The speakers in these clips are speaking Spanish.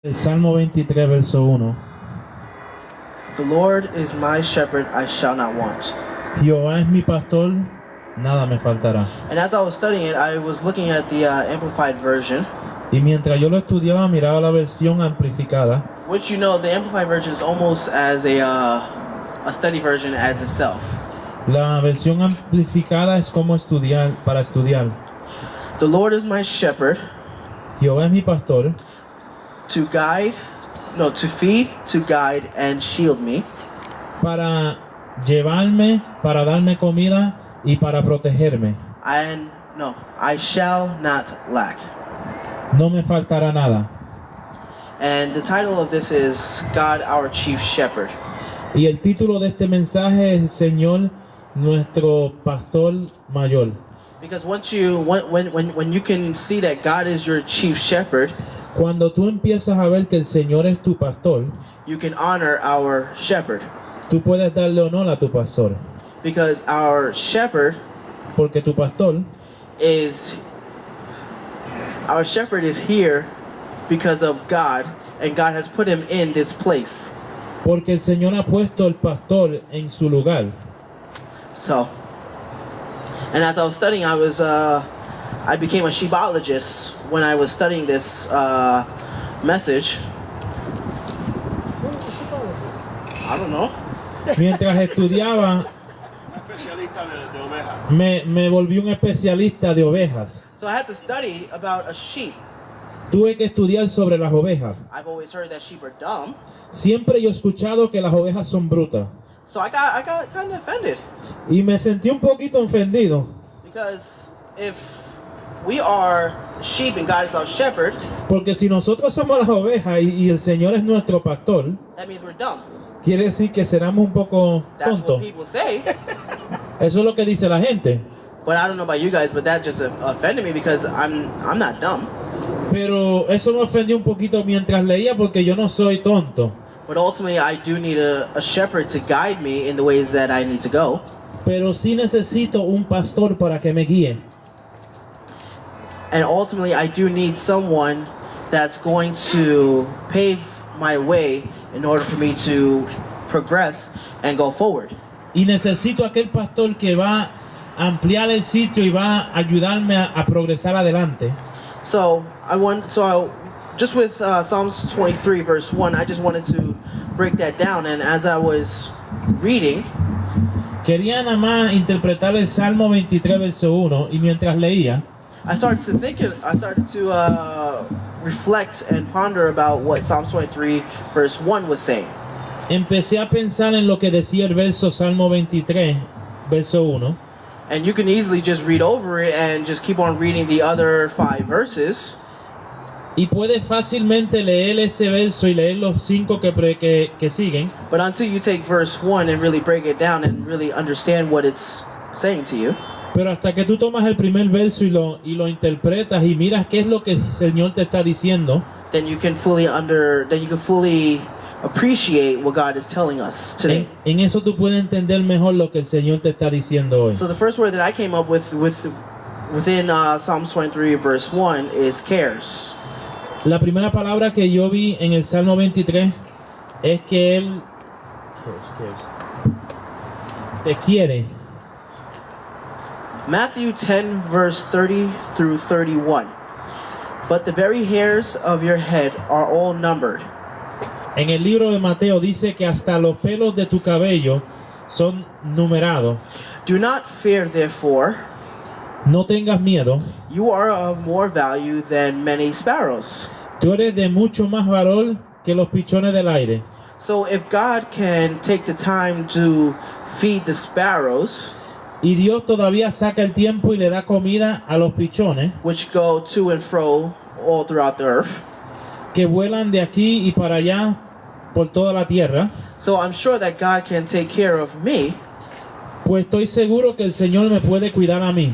El Salmo 23, verso 1. The Lord is my shepherd, I shall not want. Jehová es mi pastor, nada me faltará. And as I was studying it, I was looking at the Amplified version, Y mientras yo lo estudiaba, miraba la versión amplificada, which the Amplified version is almost as a study version as itself. La versión amplificada es como estudiar, para estudiar. The Lord is my shepherd, Jehová es mi pastor, to feed, to guide, and shield me. para llevarme, para darme comida y para protegerme. I shall not lack. No me faltará nada. And the title of this is God, our chief shepherd. Y el título de este mensaje es Señor, nuestro pastor mayor. Because when you can see that God is your chief shepherd, Cuando tú empiezas a ver que el Señor es tu pastor, you can honor our shepherd. tú puedes darle honor a tu pastor. Because our shepherd Porque tu pastor is here because of God, and God has put him in this place. Porque el Señor ha puesto el pastor en su lugar. So, and as I was studying, I became a sheepologist when I was studying this message. I don't know. Mientras estudiaba, me volví un especialista de ovejas. So I had to study about a sheep. Tuve que estudiar sobre las ovejas. I've always heard that sheep are dumb. Siempre yo he escuchado que las ovejas son brutas. So I got kind of offended. Y me sentí un poquito ofendido. Because if we are sheep and God is our shepherd, Porque si nosotros somos las ovejas y el Señor es nuestro pastor, that means we're dumb. quiere decir que seremos un poco That's what tontos. people say. Eso es lo que dice la gente. But I don't know about you guys, but that just offended me because I'm not dumb. Pero eso me ofendió un poquito mientras leía porque yo no soy tonto. But ultimately, I do need a shepherd to guide me in the ways that I need to go. Pero sí necesito un pastor para que me guíe. And ultimately, I do need someone that's going to pave my way in order for me to progress and go forward. Y necesito aquel pastor que va a ampliar el sitio y va a ayudarme a progresar adelante. So just with Psalms 23 verse 1, I just wanted to break that down. And as I was reading, Quería nada más interpretar el Salmo 23, verso 1, y mientras leía, I started to reflect and ponder about what Psalms 23 verse 1 was saying. empecé a pensar en lo que decía el verso Salmo 23, verso 1. And you can easily just read over it and just keep on reading the other 5 verses. Y puedes fácilmente leer ese verso y leer los 5 que siguen. But until you take verse 1 and really break it down and really understand what it's saying to you, Pero hasta que tú tomas el primer verso y lo interpretas y miras qué es lo que el Señor te está diciendo, then you can fully appreciate what God is telling us today. en eso tú puedes entender mejor lo que el Señor te está diciendo hoy. So the first word that I came up with within Psalms 23 verse 1 is cares. La primera palabra que yo vi en el Salmo 23 es que Él te quiere. Matthew 10 verse 30 through 31. But the very hairs of your head are all numbered. En el libro de Mateo dice que hasta los pelos de tu cabello son numerados. Do not fear, therefore. No tengas miedo. You are of more value than many sparrows. Tú eres de mucho más valor que los pichones del aire. So if God can take the time to feed the sparrows, Y Dios todavía saca el tiempo y le da comida a los pichones which go to and fro all throughout the earth, que vuelan de aquí y para allá por toda la tierra, so I'm sure that God can take care of me. pues estoy seguro que el Señor me puede cuidar a mí.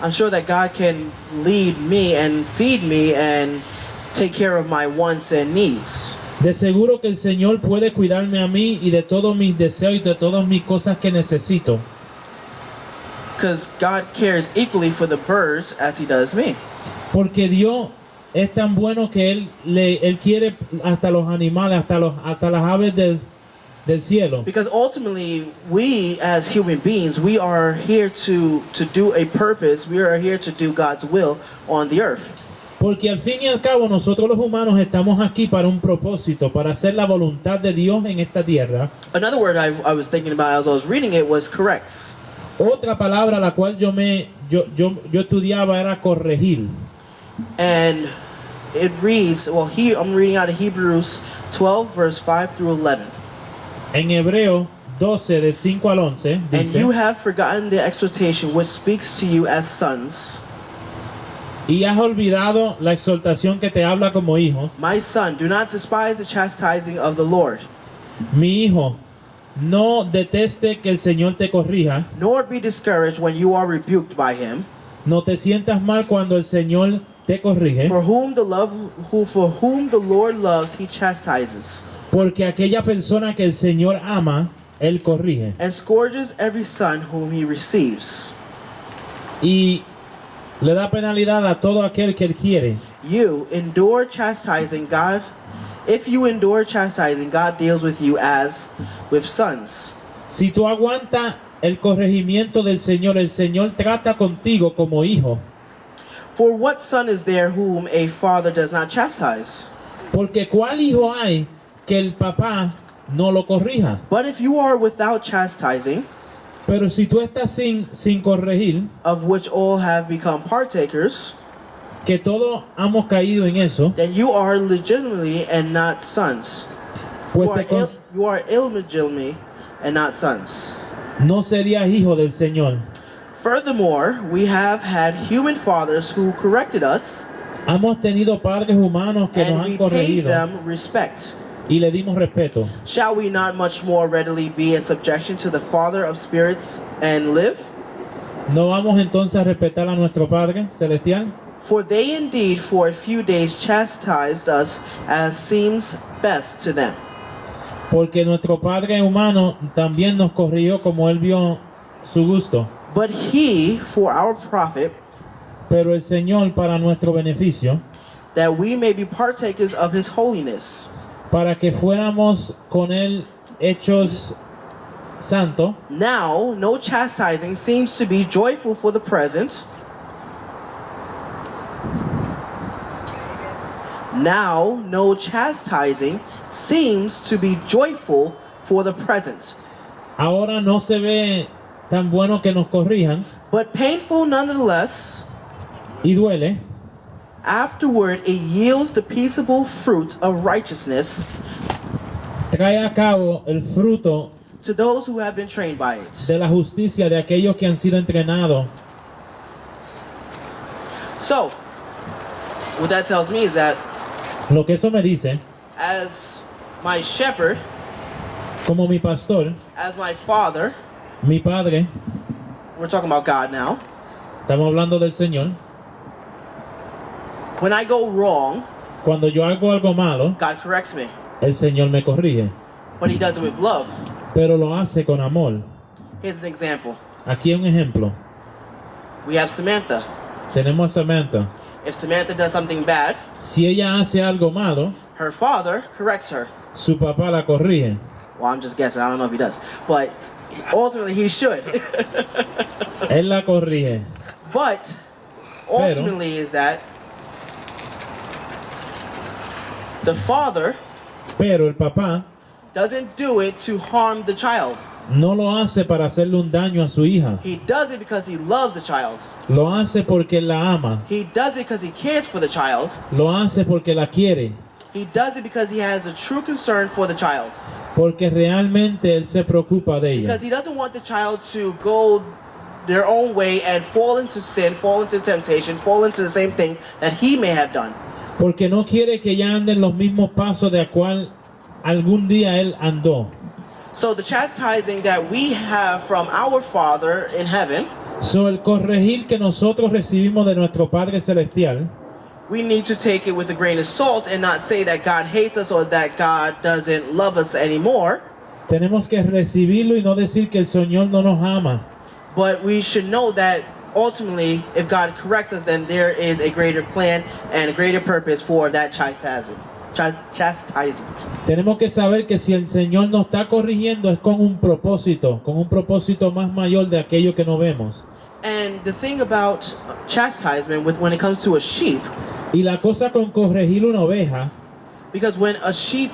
I'm sure that God can lead me and feed me and take care of my wants and needs. De seguro que el Señor puede cuidarme a mí y de todos mis deseos y de todas mis cosas que necesito. Because God cares equally for the birds as he does me. Porque Dios es tan bueno que él quiere hasta los animales, hasta las aves del cielo. Because ultimately, we as human beings, we are here to do a purpose. We are here to do God's will on the earth. Porque al fin y al cabo nosotros los humanos estamos aquí para un propósito, para hacer la voluntad de Dios en esta tierra. Another word I was thinking about as I was reading it was corrects. Otra palabra la cual yo estudiaba era corregir. And it reads, well, here I'm reading out of Hebrews 12, verse 5 through 11. En Hebreo 12 de 5 al 11 And dice: you have forgotten the exhortation which speaks to you as sons. Y has olvidado la exhortación que te habla como hijo. My son, do not despise the chastising of the Lord, Mi hijo, no deteste que el Señor te corrija. nor be discouraged when you are rebuked by him. No te sientas mal cuando el Señor te corrige. For whom the Lord loves, he chastises, Porque aquella persona que el Señor ama, Él corrige. and scourges every son whom he receives. Y le da penalidad a todo aquel que Él quiere. You endure chastising God. If you endure chastising, God deals with you as with sons. Si tú aguantas el corregimiento del Señor, el Señor trata contigo como hijo. For what son is there whom a father does not chastise? Porque ¿cuál hijo hay que el papá no lo corrija? But if you are without chastising, Pero si tú estás sin corregir, of which all have become partakers, que todos hemos caído en eso, then you are legitimately and not sons. pues You are illegitimately and not sons. no serías hijo del Señor. Furthermore, we have had human fathers who corrected us, Hemos tenido padres humanos que nos and han we paid corregido them respect. y le dimos respeto. Shall we not much more readily be in subjection to the Father of spirits and live? ¿No vamos entonces a respetar a nuestro Padre Celestial? For they indeed for a few days chastised us as seems best to them. Porque nuestro Padre humano también nos corrigió como Él vio su gusto. But he for our profit, Pero el Señor para nuestro beneficio, that we may be partakers of his holiness. para que fuéramos con Él hechos santos. Now, no chastising seems to be joyful for the present. Now, no chastising seems to be joyful for the present, Ahora no se ve tan bueno que nos corrijan but painful nonetheless. y duele. Afterward, it yields the peaceable fruit of righteousness Trae a cabo el fruto to those who have been trained by it. de la justicia de aquellos que han sido entrenados. So, what that tells me is that Lo que eso me dice, as my shepherd, como mi pastor, as my father, mi padre, we're talking about God now, estamos hablando del Señor. when I go wrong, Cuando yo hago algo malo, God corrects me, el Señor me corrige, but he does it with love. pero lo hace con amor. Here's an example. Aquí un ejemplo. We have Samantha. Tenemos a Samantha. If Samantha does something bad, Si ella hace algo malo, her father corrects her. su papá la corrige. Well, I'm just guessing. I don't know if he does. But ultimately, he should. Él la corrige. But ultimately is that the father Pero el papá doesn't do it to harm the child. no lo hace para hacerle un daño a su hija. He does it because he loves the child. Lo hace porque la ama. He does it because he cares for the child. Lo hace porque la quiere. He does it because he has a true concern for the child. Porque realmente él se preocupa de ella. Because he doesn't want the child to go their own way and fall into sin, fall into temptation, fall into the same thing that he may have done. Porque no quiere que ella ande en los mismos pasos de a cual algún día él andó. So the chastising that we have from our Father in heaven, So, el corregir que nosotros recibimos de nuestro Padre Celestial, we need to take it with a grain of salt and not say that God hates us or that God doesn't love us anymore. tenemos que recibirlo y no decir que el Señor no nos ama. But we should know that ultimately, if God corrects us, then there is a greater plan and a greater purpose for that chastisement. Tenemos que saber que si el Señor nos está corrigiendo es con un propósito más mayor de aquello que no vemos. And the thing about chastisement when it comes to a sheep, Y la cosa con corregir una oveja, because when a sheep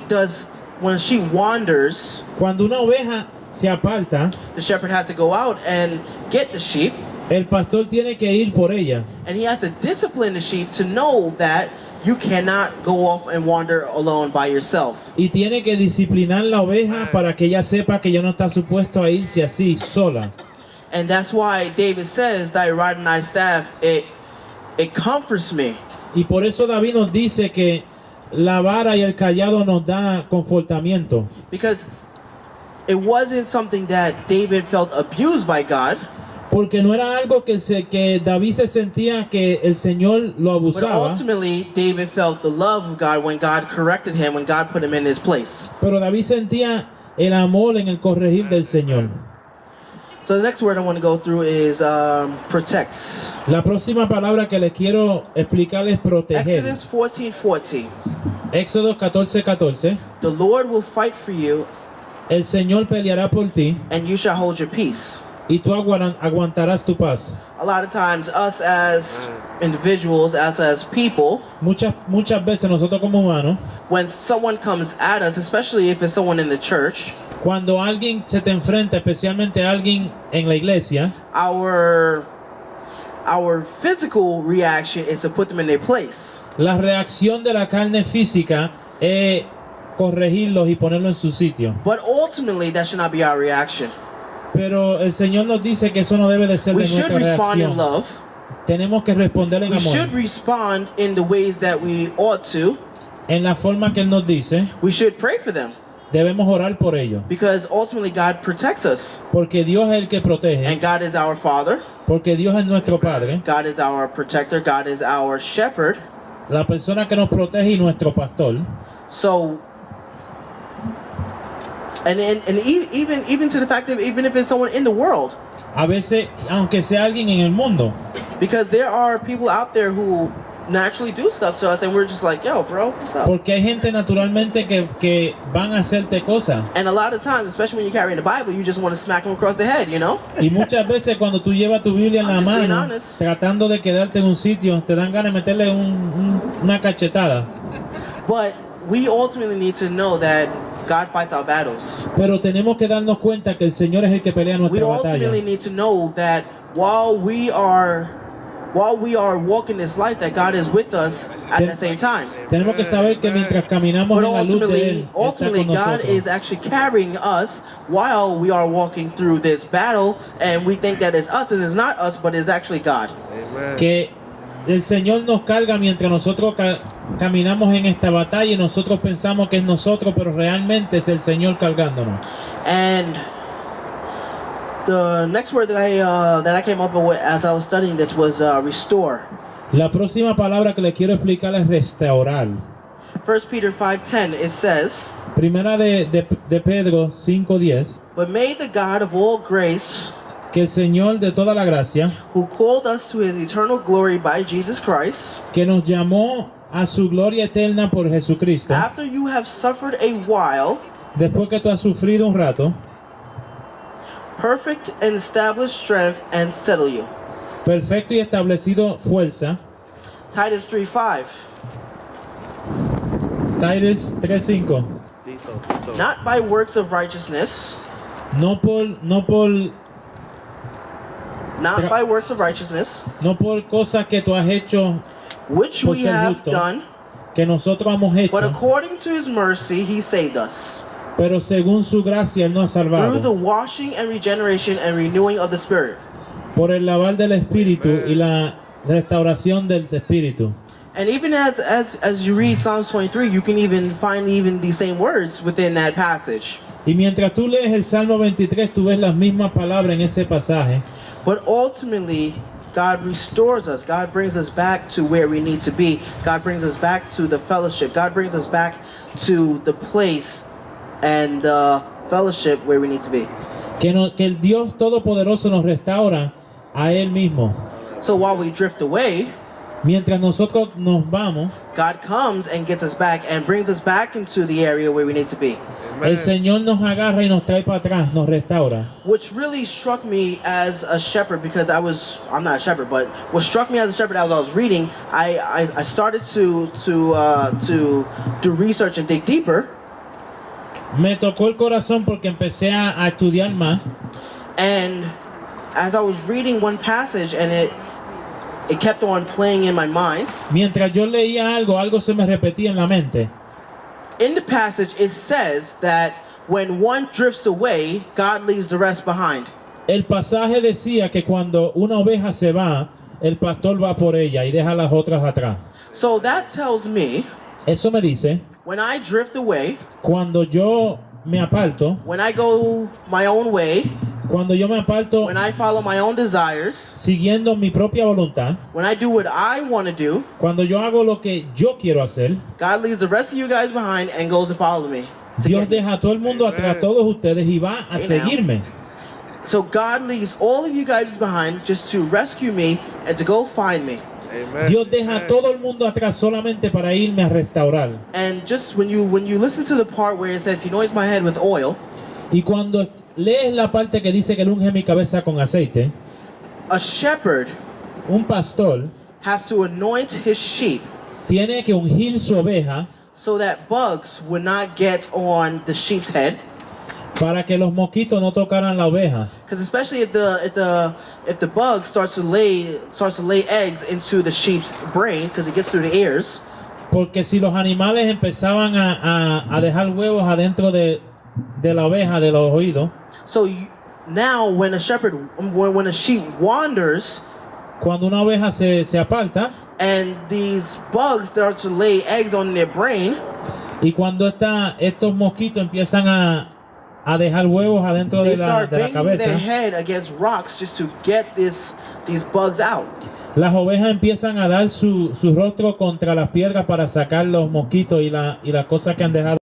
wanders, cuando una oveja se aparta, the shepherd has to go out and get the sheep, el pastor tiene que ir por ella. and he has to discipline the sheep to know that you cannot go off and wander alone by yourself. Y tiene que disciplinar la oveja para que ella sepa que ya no está supuesto a irse así, sola. And that's why David says, thy rod and thy staff, it comforts me. Y por eso David nos dice que la vara y el cayado nos da confortamiento. Because it wasn't something that David felt abused by God. Porque no era algo que David se sentía que el Señor lo But abusaba. ultimately, David felt the love of God when God corrected him, when God put him in his place. Pero David sentía el amor en el corregir del Señor. So the next word I want to go through is protects. La próxima palabra que les quiero explicar es proteger. Exodus 14:14. Éxodo 14:14. The Lord will fight for you, El Señor peleará por ti and you shall hold your peace. y tú aguantarás tu paz. A lot of times, us as individuals, as people, Muchas veces nosotros como humanos, when someone comes at us, especially if it's someone in the church, cuando alguien se te enfrenta, especialmente alguien en la iglesia, our physical reaction is to put them in their place. la reacción de la carne física es corregirlos y ponerlos en su sitio. But ultimately, that should not be our reaction. Pero el Señor nos dice que eso no debe de ser We de should nuestra respond in reacción. love. Tenemos que responder en We should amor, respond in the ways that we ought to. en la forma que Él nos dice. We should pray for them, Debemos orar por ellos, because ultimately God protects us. porque Dios es el que protege, And God is our Father. porque Dios es nuestro Padre, God is our protector. God is our shepherd. la persona que nos protege y nuestro pastor. So, and even to the fact that even if it's someone in the world, A veces, aunque sea alguien en el mundo, because there are people out there who naturally do stuff to us, and we're just like, yo, bro, what's up? porque hay gente naturalmente que van a hacerte cosas. And a lot of times, especially when you're carrying the Bible, you just want to smack them across the head, you know? Y muchas veces cuando tú llevas tu Biblia en la I'm just being mano, honest. tratando de quedarte en un sitio, te dan ganas de meterle una cachetada. But we ultimately need to know that God fights our battles. Pero tenemos que darnos cuenta que el Señor es el que pelea We nuestra ultimately batalla. need to know that while we are walking this life, that God is with us at the same time. Tenemos que saber que mientras caminamos But en la luz de Él, ultimately, está con God nosotros. is actually carrying us while we are walking through this battle, and we think that it's us, and it's not us, but it's actually God. Que el Señor nos carga mientras nosotros caminamos en esta batalla y nosotros pensamos que es nosotros, pero realmente es el Señor cargándonos. And the next word that I came up with as I was studying this was restore. La próxima palabra que le quiero explicar es restaurar. 1 Peter 5:10, it says, Primera de Pedro 5:10, "But may the God of all grace, que el Señor de toda la gracia, who called us to his eternal glory by Jesus Christ, que nos llamó a su gloria eterna por Jesucristo, after you have suffered a while, después que tú has sufrido un rato, perfect and establish strength and settle you." perfecto y establecido fuerza. Titus 3:5, Titus 3:5, "Not by works of righteousness, no por cosas que tú has hecho, which por we ser have justo, done, que nosotros hemos but hecho, according to his mercy he saved us, pero según su gracia Él nos ha through the salvado, washing and regeneration and renewing of the Spirit." por el lavar del Espíritu y la restauración del Espíritu. And even as you read Psalms 23, you can even find even these same words within that passage. Y mientras tú lees el Salmo 23, tú ves las mismas palabras en ese pasaje. But ultimately, God restores us. God brings us back to where we need to be. God brings us back to the fellowship. God brings us back to the place and the fellowship where we need to be. Que el Dios Todopoderoso nos restaura a Él mismo. So while we drift away, Mientras nosotros nos vamos, God comes and gets us back and brings us back into the area where we need to be. el Señor nos agarra y nos trae para atrás, nos restaura. Which really struck me as a shepherd, because I'm not a shepherd, but what struck me as a shepherd as I was reading, I started to do research and dig deeper. Me tocó el corazón porque empecé a estudiar más. And as I was reading one passage, and it kept on playing in my mind. Mientras yo leía algo, algo se me repetía en la mente. In the passage, it says that when one drifts away, God leaves the rest behind. El pasaje decía que cuando una oveja se va, el pastor va por ella y deja a las otras atrás. So that tells me, Eso me dice, when I drift away, cuando yo me aparto, when I go my own way, cuando yo me aparto when I follow my own desires, siguiendo mi propia voluntad, when I do what I want to do, cuando yo hago lo que yo quiero hacer, God leaves the rest of you guys behind and goes to follow me. Dios deja a todo el mundo atrás, a todos ustedes, y va a seguirme. So God leaves all of you guys behind just to rescue me and to go find me. Dios deja a todo el mundo atrás solamente para irme a restaurar. And just when you listen to the part where it says he anoints my head with oil, Y cuando lees la parte que dice que él unge mi cabeza con aceite, a shepherd un pastor has to anoint his sheep tiene que ungir su oveja so that bugs would not get on the sheep's head. para que los mosquitos no tocaran la oveja. Because especially if the bug starts to lay eggs into the sheep's brain, because it gets through the ears. Porque si los animales empezaban a dejar huevos adentro de la oveja, de los oídos, So now when a sheep wanders, cuando una oveja se aparta, and these bugs start to lay eggs on their brain, y cuando estos mosquitos empiezan a dejar huevos adentro they de start la banging their cabeza, head against rocks just to get these bugs out. las ovejas empiezan a dar su rostro contra las piedras para sacar los mosquitos y las cosas que han dejado.